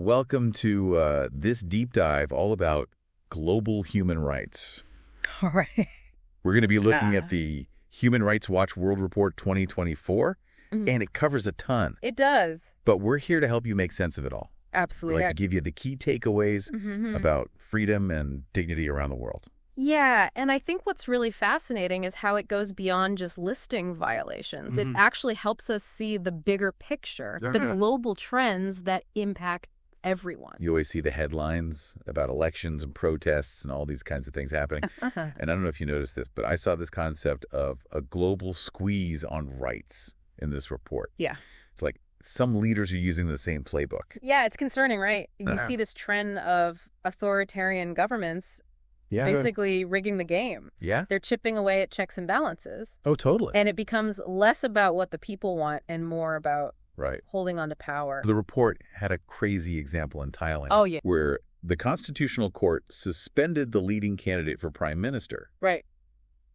welcome to this deep dive all about global human rights. All right. We're going to be looking at the Human Rights Watch World Report 2024, and it covers a ton. It does. But we're here to help you make sense of it all. Absolutely. To give you the key takeaways about freedom and dignity around the world. Yeah, and I think what's really fascinating is how it goes beyond just listing violations. It actually helps us see the bigger picture, the global trends that impact everyone. You always see the headlines about elections and protests and all these kinds of things happening. And I don't know if you noticed this, but I saw this concept of a global squeeze on rights in this report. Yeah. It's like some leaders are using the same playbook. Yeah, it's concerning, right? You see this trend of authoritarian governments basically rigging the game. Yeah? They're chipping away at checks and balances. Oh, totally. And it becomes less about what the people want and more about holding on to power. The report had a crazy example in Thailand. Oh, yeah. Where the Constitutional Court suspended the leading candidate for prime minister. Right.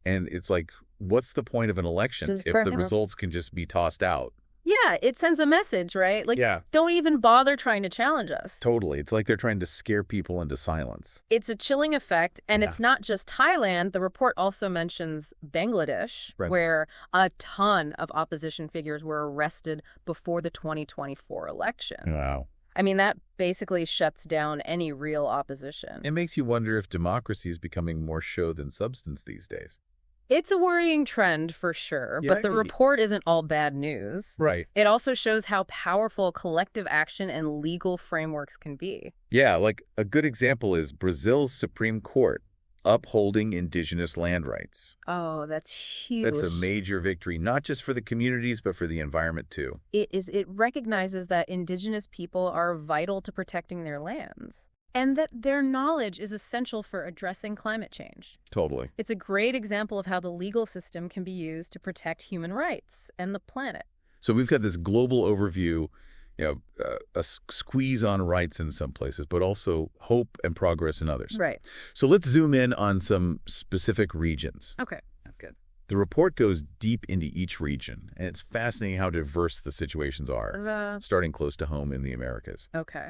And it's like, what's the point of an election if the results can just be tossed out? Yeah, it sends a message, right? Like, don't even bother trying to challenge us. Totally. It's like they're trying to scare people into silence. It's a chilling effect, and it's not just Thailand. The report also mentions Bangladesh, where a ton of opposition figures were arrested before the 2024 election. Wow. I mean, that basically shuts down any real opposition. It makes you wonder if democracy is becoming more show than substance these days. It's a worrying trend for sure, but the report isn't all bad news. Right. It also shows how powerful collective action and legal frameworks can be. Yeah, like a good example is Brazil's Supreme Court upholding indigenous land rights. Oh, that's huge. That's a major victory, not just for the communities, but for the environment too. It is. It recognizes that indigenous people are vital to protecting their lands, and that their knowledge is essential for addressing climate change. Totally. It's a great example of how the legal system can be used to protect human rights and the planet. So we've got this global overview, a squeeze on rights in some places, but also hope and progress in others. Right. So let's zoom in on some specific regions. Okay, that's good. The report goes deep into each region, and it's fascinating how diverse the situations are, starting close to home in the Americas. Okay.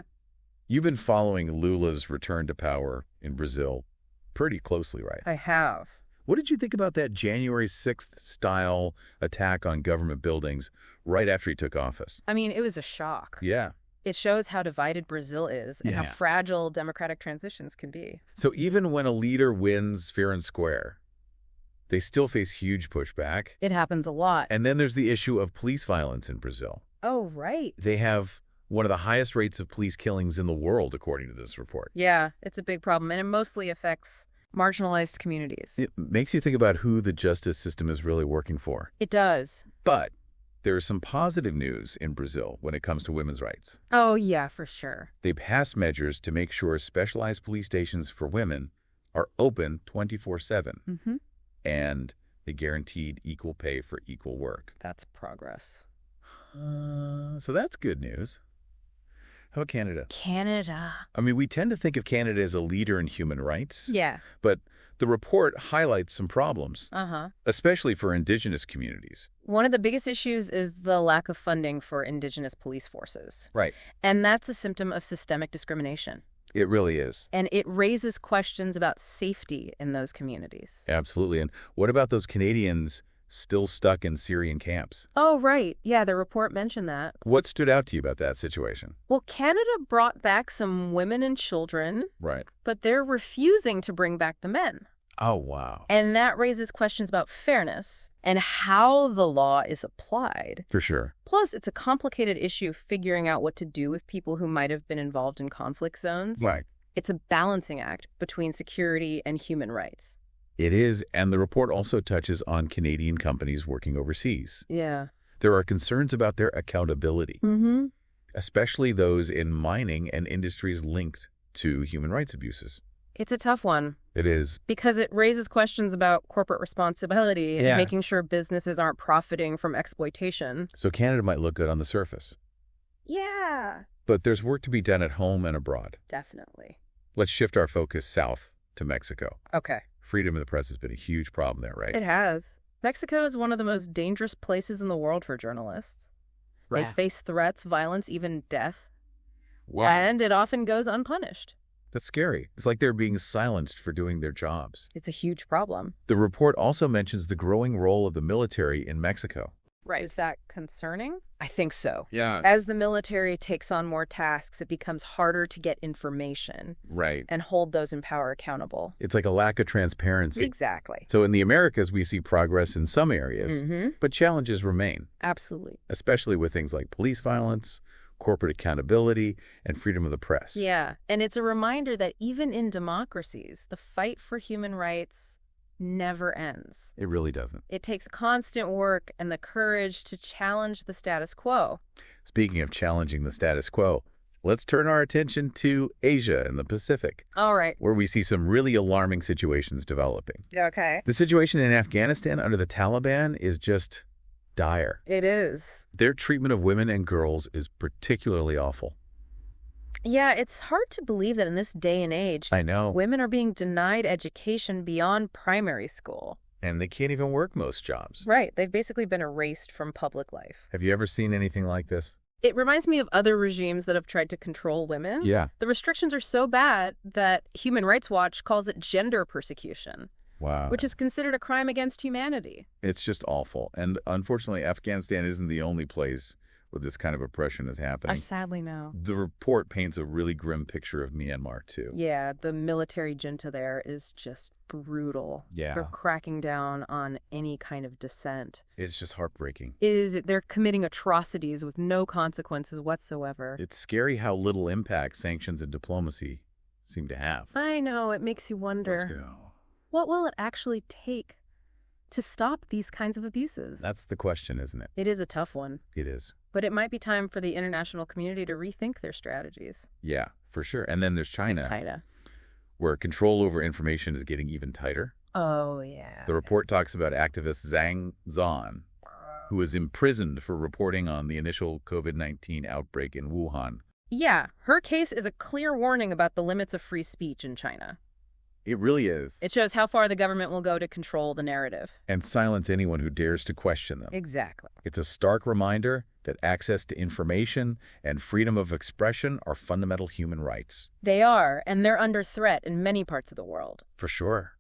You've been following Lula's return to power in Brazil pretty closely, right? I have. What did you think about that January 6th style attack on government buildings right after he took office? I mean, it was a shock. Yeah. It shows how divided Brazil is and how fragile democratic transitions can be. So even when a leader wins fair and square, they still face huge pushback. It happens a lot. And then there's the issue of police violence in Brazil. Oh, right. They have one of the highest rates of police killings in the world, according to this report. Yeah, it's a big problem, and it mostly affects marginalized communities. It makes you think about who the justice system is really working for. It does. But there is some positive news in Brazil when it comes to women's rights. Oh, yeah, for sure. They passed measures to make sure specialized police stations for women are open 24/7. And they guaranteed equal pay for equal work. That's progress. So that's good news. How about Canada? Canada. I mean, we tend to think of Canada as a leader in human rights. Yeah. But the report highlights some problems, especially for Indigenous communities. One of the biggest issues is the lack of funding for Indigenous police forces. Right. And that's a symptom of systemic discrimination. It really is. And it raises questions about safety in those communities. Absolutely. And what about those Canadians still stuck in Syrian camps? Oh, right. Yeah, the report mentioned that. What stood out to you about that situation? Well, Canada brought back some women and children. Right. But they're refusing to bring back the men. Oh, wow. And that raises questions about fairness and how the law is applied. For sure. Plus, it's a complicated issue figuring out what to do with people who might have been involved in conflict zones. Right. It's a balancing act between security and human rights. It is, and the report also touches on Canadian companies working overseas. Yeah. There are concerns about their accountability, especially those in mining and industries linked to human rights abuses. It's a tough one. It is. Because it raises questions about corporate responsibility and making sure businesses aren't profiting from exploitation. So Canada might look good on the surface. Yeah. But there's work to be done at home and abroad. Definitely. Let's shift our focus south to Mexico. Okay. Freedom of the press has been a huge problem there, right? It has. Mexico is one of the most dangerous places in the world for journalists. They face threats, violence, even death. Wow. And it often goes unpunished. That's scary. It's like they're being silenced for doing their jobs. It's a huge problem. The report also mentions the growing role of the military in Mexico. Right. Is that concerning? I think so. Yeah. As the military takes on more tasks, it becomes harder to get information. Right. And hold those in power accountable. It's like a lack of transparency. Exactly. So in the Americas, we see progress in some areas, but challenges remain. Absolutely. Especially with things like police violence, corporate accountability, and freedom of the press. Yeah. And it's a reminder that even in democracies, the fight for human rights never ends. It really doesn't. It takes constant work and the courage to challenge the status quo. Speaking of challenging the status quo, let's turn our attention to Asia and the Pacific. All right. Where we see some really alarming situations developing. Okay. The situation in Afghanistan under the Taliban is just dire. It is. Their treatment of women and girls is particularly awful. Yeah, it's hard to believe that in this day and age, I know. women are being denied education beyond primary school. And they can't even work most jobs. Right. They've basically been erased from public life. Have you ever seen anything like this? It reminds me of other regimes that have tried to control women. Yeah. The restrictions are so bad that Human Rights Watch calls it gender persecution. Wow. Which is considered a crime against humanity. It's just awful. And unfortunately, Afghanistan isn't the only place where this kind of oppression is happening. Sadly, no. The report paints a really grim picture of Myanmar, too. Yeah, the military junta there is just brutal. Yeah. They're cracking down on any kind of dissent. It's just heartbreaking. They're committing atrocities with no consequences whatsoever. It's scary how little impact sanctions and diplomacy seem to have. I know, it makes you wonder. Let's go. What will it actually take to stop these kinds of abuses? That's the question, isn't it? It is a tough one. It is. But it might be time for the international community to rethink their strategies. Yeah, for sure. And then there's China, where control over information is getting even tighter. Oh, yeah. The report talks about activist Zhang Zhan, who was imprisoned for reporting on the initial COVID-19 outbreak in Wuhan. Yeah, her case is a clear warning about the limits of free speech in China. It really is. It shows how far the government will go to control the narrative. And silence anyone who dares to question them. Exactly. It's a stark reminder that access to information and freedom of expression are fundamental human rights. They are, and they're under threat in many parts of the world. For sure.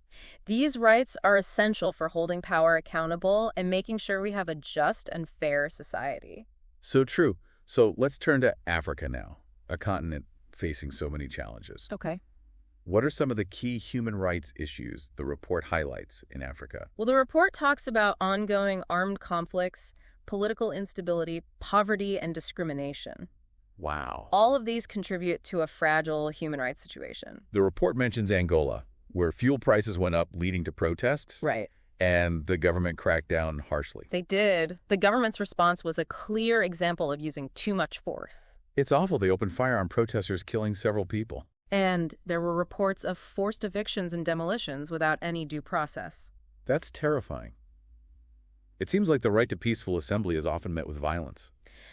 These rights are essential for holding power accountable and making sure we have a just and fair society. So true. So let's turn to Africa now, a continent facing so many challenges. Okay. What are some of the key human rights issues the report highlights in Africa? Well, the report talks about ongoing armed conflicts, political instability, poverty, and discrimination. Wow. All of these contribute to a fragile human rights situation. The report mentions Angola, where fuel prices went up, leading to protests. Right. And the government cracked down harshly. They did. The government's response was a clear example of using too much force. It's awful. They opened fire on protesters, killing several people. And there were reports of forced evictions and demolitions without any due process. That's terrifying. It seems like the right to peaceful assembly is often met with violence.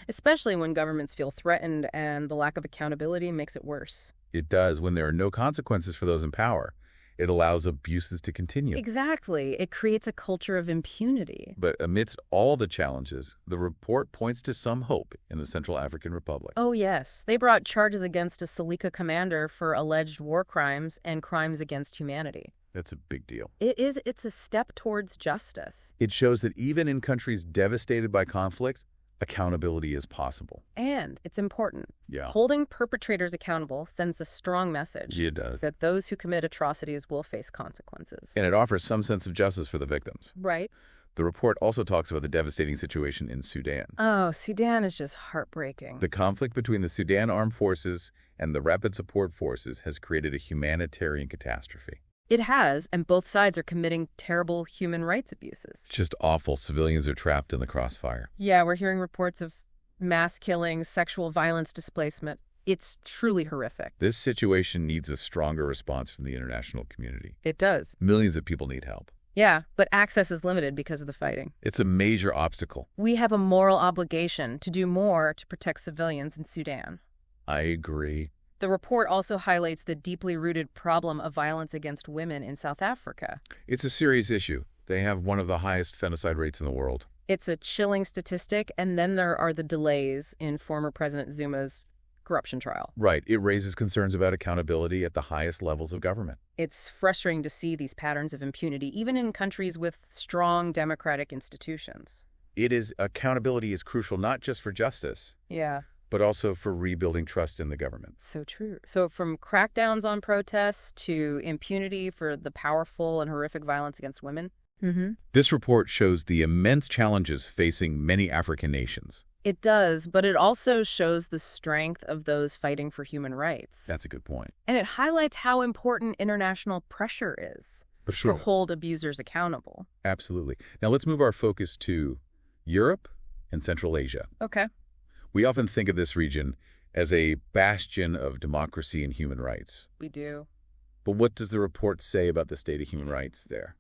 Especially when governments feel threatened and the lack of accountability makes it worse. It does. When there are no consequences for those in power, it allows abuses to continue. Exactly. It creates a culture of impunity. But amidst all the challenges, the report points to some hope in the Central African Republic. Oh, yes. They brought charges against a Salika commander for alleged war crimes and crimes against humanity. That's a big deal. It's a step towards justice. It shows that even in countries devastated by conflict, accountability is possible. And it's important. Yeah. Holding perpetrators accountable sends a strong message. It does. That those who commit atrocities will face consequences. And it offers some sense of justice for the victims. Right. The report also talks about the devastating situation in Sudan. Oh, Sudan is just heartbreaking. The conflict between the Sudan Armed Forces and the Rapid Support Forces has created a humanitarian catastrophe. It has, and both sides are committing terrible human rights abuses. It's just awful. Civilians are trapped in the crossfire. Yeah, we're hearing reports of mass killings, sexual violence, displacement. It's truly horrific. This situation needs a stronger response from the international community. It does. Millions of people need help. Yeah, but access is limited because of the fighting. It's a major obstacle. We have a moral obligation to do more to protect civilians in Sudan. I agree. The report also highlights the deeply rooted problem of violence against women in South Africa. It's a serious issue. They have one of the highest femicide rates in the world. It's a chilling statistic, and then there are the delays in former President Zuma's corruption trial. Right. It raises concerns about accountability at the highest levels of government. It's frustrating to see these patterns of impunity, even in countries with strong democratic institutions. Accountability is crucial not just for justice, Yeah. but also for rebuilding trust in the government. So true. So from crackdowns on protests to impunity for the powerful and horrific violence against women. This report shows the immense challenges facing many African nations. It does, but it also shows the strength of those fighting for human rights. That's a good point. And it highlights how important international pressure is to hold abusers accountable. Absolutely. Now let's move our focus to Europe and Central Asia. Okay. We often think of this region as a bastion of democracy and human rights. We do. But what does the report say about the state of human rights there?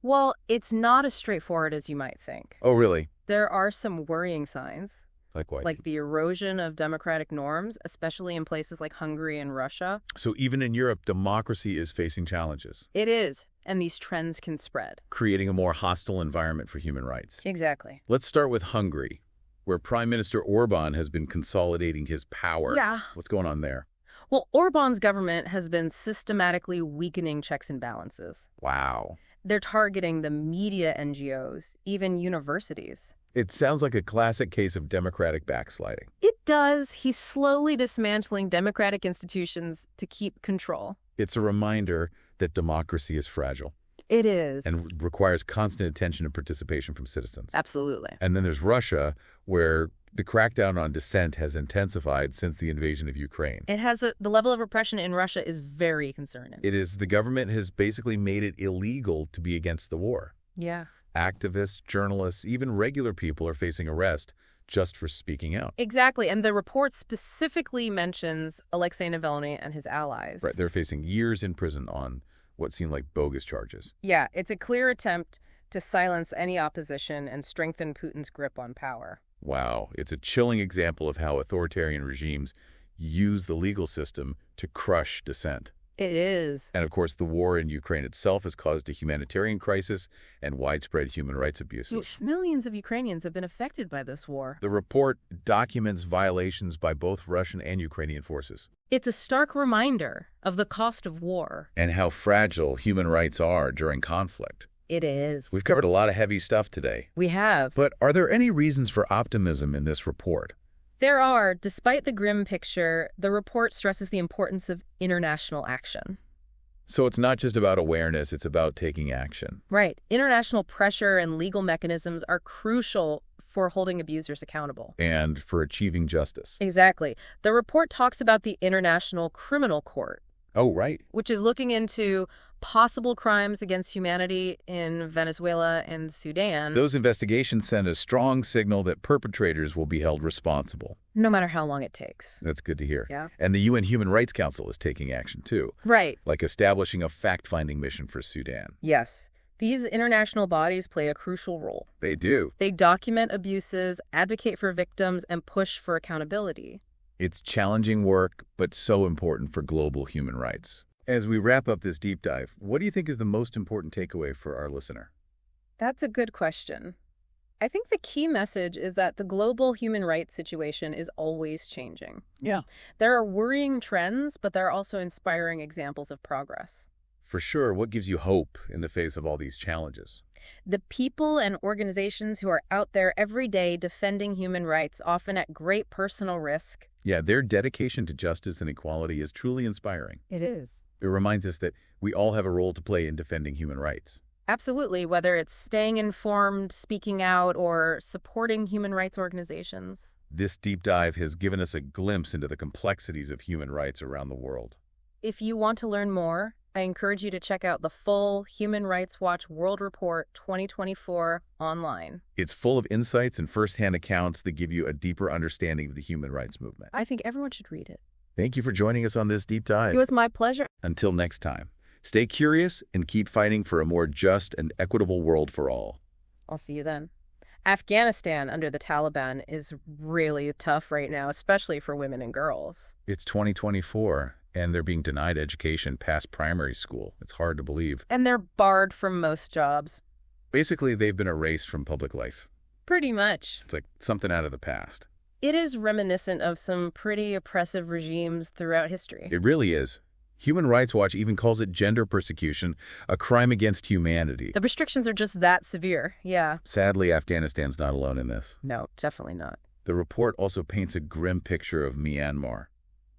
Well, it's not as straightforward as you might think. Oh, really? There are some worrying signs. Like what? Like the erosion of democratic norms, especially in places like Hungary and Russia. So even in Europe, democracy is facing challenges. It is, and these trends can spread. Creating a more hostile environment for human rights. Exactly. Let's start with Hungary, where Prime Minister Orban has been consolidating his power. Yeah. What's going on there? Well, Orban's government has been systematically weakening checks and balances. Wow. They're targeting the media NGOs, even universities. It sounds like a classic case of democratic backsliding. It does. He's slowly dismantling democratic institutions to keep control. It's a reminder that democracy is fragile. It is. And requires constant attention and participation from citizens. Absolutely. And then there's Russia, where the crackdown on dissent has intensified since the invasion of Ukraine. It has the level of repression in Russia is very concerning. The government has basically made it illegal to be against the war. Yeah. Activists, journalists, even regular people are facing arrest just for speaking out. Exactly. And the report specifically mentions Alexei Navalny and his allies. Right. They're facing years in prison on what seem like bogus charges. Yeah. It's a clear attempt to silence any opposition and strengthen Putin's grip on power. Wow. It's a chilling example of how authoritarian regimes use the legal system to crush dissent. It is. And of course, the war in Ukraine itself has caused a humanitarian crisis and widespread human rights abuses. Millions of Ukrainians have been affected by this war. The report documents violations by both Russian and Ukrainian forces. It's a stark reminder of the cost of war. And how fragile human rights are during conflict. It is. We've covered a lot of heavy stuff today. We have. But are there any reasons for optimism in this report? There are. Despite the grim picture, the report stresses the importance of international action. So it's not just about awareness, it's about taking action. Right. International pressure and legal mechanisms are crucial for holding abusers accountable. And for achieving justice. Exactly. The report talks about the International Criminal Court. Oh, right. Which is looking into possible crimes against humanity in Venezuela and Sudan. Those investigations send a strong signal that perpetrators will be held responsible. No matter how long it takes. That's good to hear. Yeah. And the UN Human Rights Council is taking action, too. Right. Like establishing a fact-finding mission for Sudan. Yes. These international bodies play a crucial role. They do. They document abuses, advocate for victims, and push for accountability. It's challenging work, but so important for global human rights. As we wrap up this deep dive, what do you think is the most important takeaway for our listener? That's a good question. I think the key message is that the global human rights situation is always changing. Yeah. There are worrying trends, but there are also inspiring examples of progress. For sure. What gives you hope in the face of all these challenges? The people and organizations who are out there every day defending human rights, often at great personal risk. Yeah, their dedication to justice and equality is truly inspiring. It is. It reminds us that we all have a role to play in defending human rights. Absolutely, whether it's staying informed, speaking out, or supporting human rights organizations. This deep dive has given us a glimpse into the complexities of human rights around the world. If you want to learn more, I encourage you to check out the full Human Rights Watch World Report 2024 online. It's full of insights and firsthand accounts that give you a deeper understanding of the human rights movement. I think everyone should read it. Thank you for joining us on this deep dive. It was my pleasure. Until next time, stay curious and keep fighting for a more just and equitable world for all. I'll see you then. Afghanistan under the Taliban is really tough right now, especially for women and girls. It's 2024, and they're being denied education past primary school. It's hard to believe. And they're barred from most jobs. Basically, they've been erased from public life. Pretty much. It's like something out of the past. It is reminiscent of some pretty oppressive regimes throughout history. It really is. Human Rights Watch even calls it gender persecution, a crime against humanity. The restrictions are just that severe, yeah. Sadly, Afghanistan's not alone in this. No, definitely not. The report also paints a grim picture of Myanmar.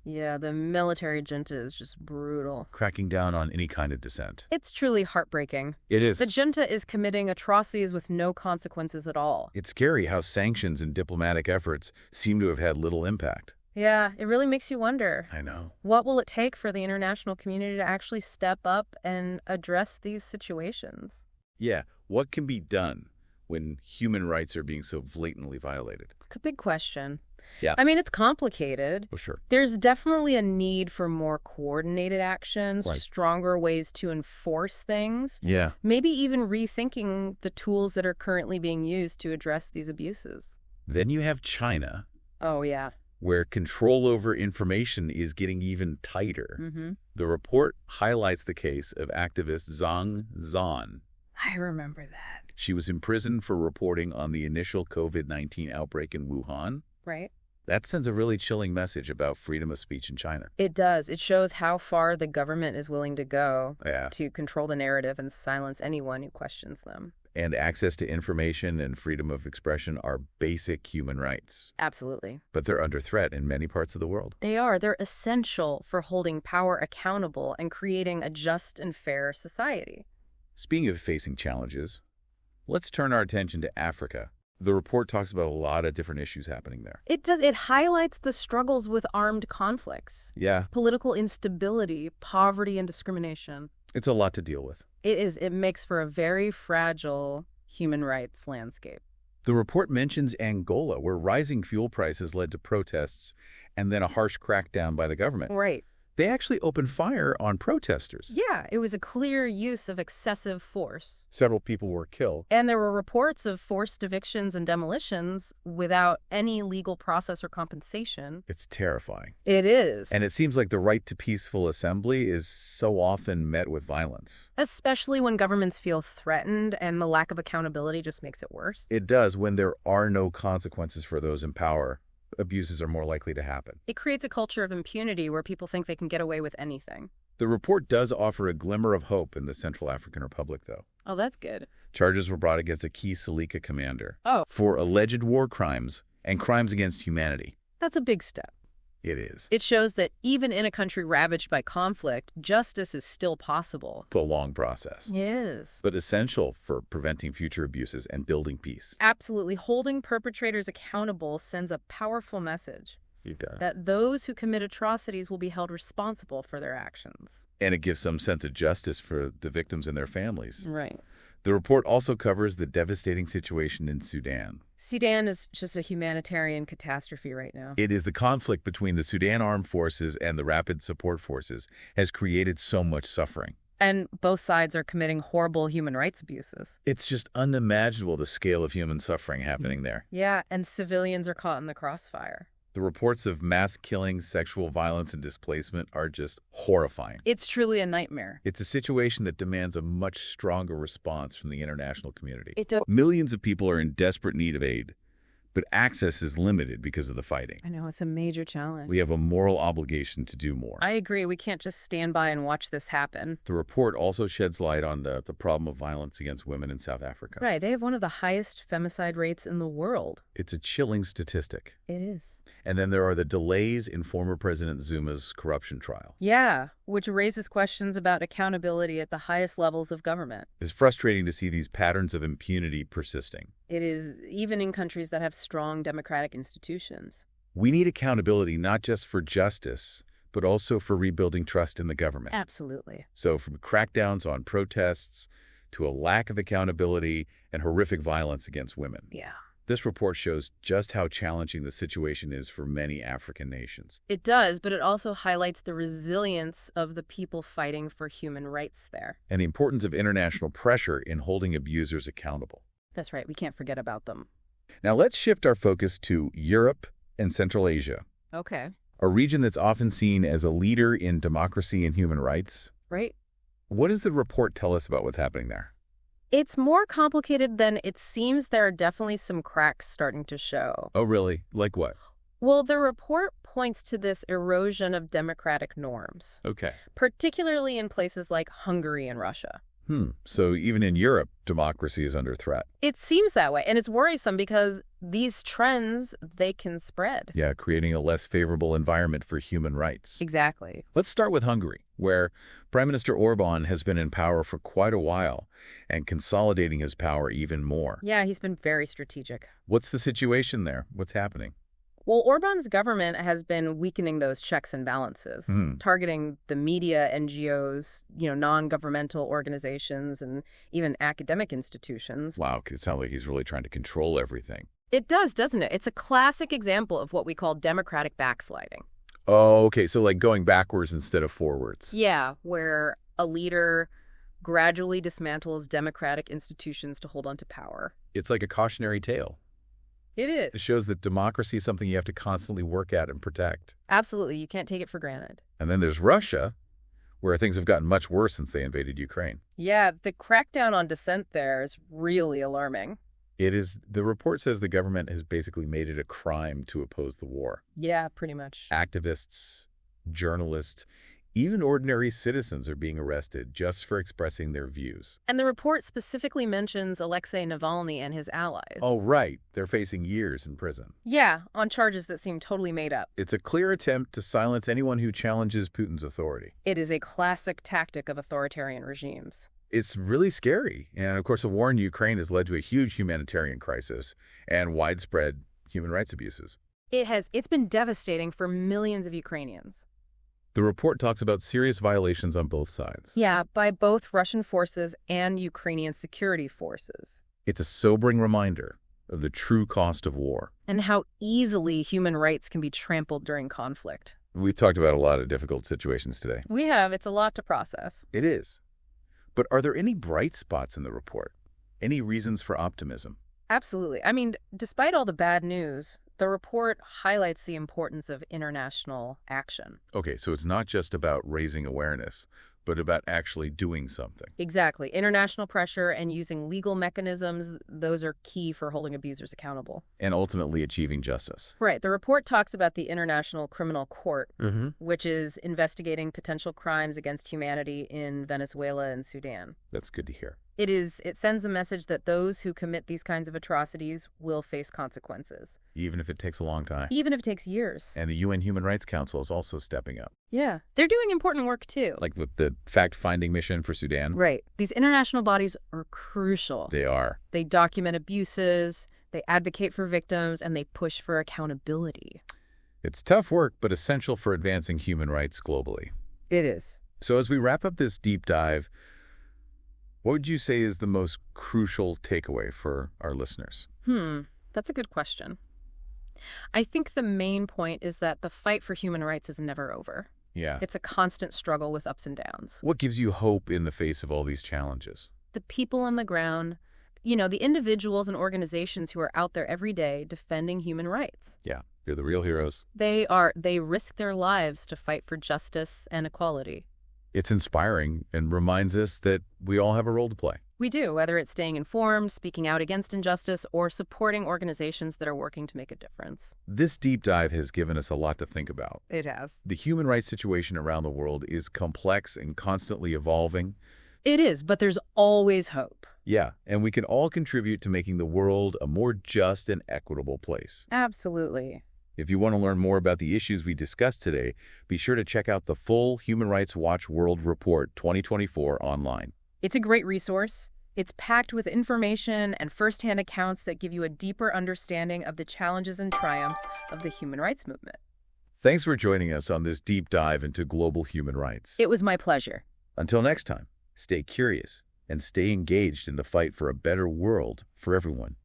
Yeah, the military junta is just brutal. Cracking down on any kind of dissent. It's truly heartbreaking. It is. The junta is committing atrocities with no consequences at all. It's scary how sanctions and diplomatic efforts seem to have had little impact. Yeah, it really makes you wonder. I know. What will it take for the international community to actually step up and address these situations? Yeah, what can be done when human rights are being so blatantly violated? It's a big question. Yeah. I mean, it's complicated. Well, sure. There's definitely a need for more coordinated actions, Right. stronger ways to enforce things. Yeah. Maybe even rethinking the tools that are currently being used to address these abuses. Then you have China, Oh, yeah. where control over information is getting even tighter. Mm-hmm. The report highlights the case of activist Zhang Zhan. I remember that. She was imprisoned for reporting on the initial COVID-19 outbreak in Wuhan. Right? That sends a really chilling message about freedom of speech in China. It does. It shows how far the government is willing to go Yeah. to control the narrative and silence anyone who questions them. And access to information and freedom of expression are basic human rights. Absolutely. But they're under threat in many parts of the world. They are. They're essential for holding power accountable and creating a just and fair society. Speaking of facing challenges, let's turn our attention to Africa. The report talks about a lot of different issues happening there. It does. It highlights the struggles with armed conflicts, Yeah, political instability, poverty, and discrimination. it's a lot to deal with. It is. It makes for a very fragile human rights landscape. The report mentions Angola, where rising fuel prices led to protests and then a harsh crackdown by the government. Right. They actually opened fire on protesters. Yeah, it was a clear use of excessive force. Several people were killed. And there were reports of forced evictions and demolitions without any legal process or compensation. It's terrifying. It is. And it seems like the right to peaceful assembly is so often met with violence. Especially when governments feel threatened and the lack of accountability just makes it worse. It does. When there are no consequences for those in power, abuses are more likely to happen. It creates a culture of impunity where people think they can get away with anything. The report does offer a glimmer of hope in the Central African Republic, though. Oh, that's good. Charges were brought against a key Salika commander Oh, for alleged war crimes and crimes against humanity. that's a big step. It is. It shows that even in a country ravaged by conflict, justice is still possible. It's a long process, Yes. but essential for preventing future abuses and building peace. Absolutely. Holding perpetrators accountable sends a powerful message It does. that those who commit atrocities will be held responsible for their actions. And it gives some sense of justice for the victims and their families. Right. The report also covers the devastating situation in Sudan. Sudan is just a humanitarian catastrophe right now. It is the conflict between the Sudan Armed Forces and the Rapid Support Forces has created so much suffering. And both sides are committing horrible human rights abuses. It's just unimaginable the scale of human suffering happening there. Yeah, and civilians are caught in the crossfire. The reports of mass killings, sexual violence, and displacement are just horrifying. It's truly a nightmare. It's a situation that demands a much stronger response from the international community. It does. Millions of people are in desperate need of aid, but access is limited because of the fighting. I know, it's a major challenge. We have a moral obligation to do more. I agree. We can't just stand by and watch this happen. The report also sheds light on the problem of violence against women in South Africa. Right. They have one of the highest femicide rates in the world. It's a chilling statistic. It is. And then there are the delays in former President Zuma's corruption trial. Yeah, which raises questions about accountability at the highest levels of government. It's frustrating to see these patterns of impunity persisting. It is, even in countries that have strong democratic institutions. We need accountability not just for justice, but also for rebuilding trust in the government. Absolutely. So from crackdowns on protests to a lack of accountability and horrific violence against women. Yeah. This report shows just how challenging the situation is for many African nations. It does, but it also highlights the resilience of the people fighting for human rights there. And the importance of international pressure in holding abusers accountable. That's right. We can't forget about them. Now let's shift our focus to Europe and Central Asia, Okay. a region that's often seen as a leader in democracy and human rights. Right. What does the report tell us about what's happening there? It's more complicated than it seems. There are definitely some cracks starting to show. Oh, really? Like what? Well, the report points to this erosion of democratic norms, Okay. particularly in places like Hungary and Russia. So even in Europe, democracy is under threat. It seems that way, and it's worrisome because these trends, they can spread. Yeah, creating a less favorable environment for human rights. Exactly. Let's start with Hungary, where Prime Minister Orban has been in power for quite a while and consolidating his power even more. Yeah, he's been very strategic. What's the situation there? What's happening? Well, Orban's government has been weakening those checks and balances, targeting the media, NGOs, non-governmental organizations, and even academic institutions. Wow, it sounds like he's really trying to control everything. It does, doesn't it? It's a classic example of what we call democratic backsliding. Oh, okay, so like going backwards instead of forwards. Yeah, where a leader gradually dismantles democratic institutions to hold on to power. It's like a cautionary tale. It is. It shows that democracy is something you have to constantly work at and protect. Absolutely. You can't take it for granted. And then there's Russia, where things have gotten much worse since they invaded Ukraine. Yeah, the crackdown on dissent there is really alarming. It is. The report says the government has basically made it a crime to oppose the war. Yeah, pretty much. Activists, journalists, even ordinary citizens are being arrested just for expressing their views. And the report specifically mentions Alexei Navalny and his allies. Oh, right. They're facing years in prison. Yeah, on charges that seem totally made up. It's a clear attempt to silence anyone who challenges Putin's authority. It is a classic tactic of authoritarian regimes. It's really scary. And, of course, the war in Ukraine has led to a huge humanitarian crisis and widespread human rights abuses. It's been devastating for millions of Ukrainians. The report talks about serious violations on both sides. Yeah, by both Russian forces and Ukrainian security forces. It's a sobering reminder of the true cost of war. And how easily human rights can be trampled during conflict. We've talked about a lot of difficult situations today. We have. It's a lot to process. It is. But are there any bright spots in the report? Any reasons for optimism? Absolutely. I mean, despite all the bad news, the report highlights the importance of international action. Okay, so it's not just about raising awareness, but about actually doing something. Exactly. International pressure and using legal mechanisms, those are key for holding abusers accountable. And ultimately achieving justice. Right. The report talks about the International Criminal Court, which is investigating potential crimes against humanity in Venezuela and Sudan. That's good to hear. It sends a message that those who commit these kinds of atrocities will face consequences. Even if it takes a long time. Even if it takes years. And the UN Human Rights Council is also stepping up. Yeah. They're doing important work, too. Like with the fact-finding mission for Sudan. Right. These international bodies are crucial. They are. They document abuses, they advocate for victims, and they push for accountability. It's tough work, but essential for advancing human rights globally. It is. So as we wrap up this deep dive, what would you say is the most crucial takeaway for our listeners? That's a good question. I think the main point is that the fight for human rights is never over. Yeah. It's a constant struggle with ups and downs. What gives you hope in the face of all these challenges? The people on the ground, the individuals and organizations who are out there every day defending human rights. Yeah, they're the real heroes. They risk their lives to fight for justice and equality. It's inspiring and reminds us that we all have a role to play. We do, whether it's staying informed, speaking out against injustice, or supporting organizations that are working to make a difference. This deep dive has given us a lot to think about. It has. The human rights situation around the world is complex and constantly evolving. It is, but there's always hope. Yeah, and we can all contribute to making the world a more just and equitable place. Absolutely. If you want to learn more about the issues we discussed today, be sure to check out the full Human Rights Watch World Report 2024 online. It's a great resource. It's packed with information and firsthand accounts that give you a deeper understanding of the challenges and triumphs of the human rights movement. Thanks for joining us on this deep dive into global human rights. It was my pleasure. Until next time, stay curious and stay engaged in the fight for a better world for everyone.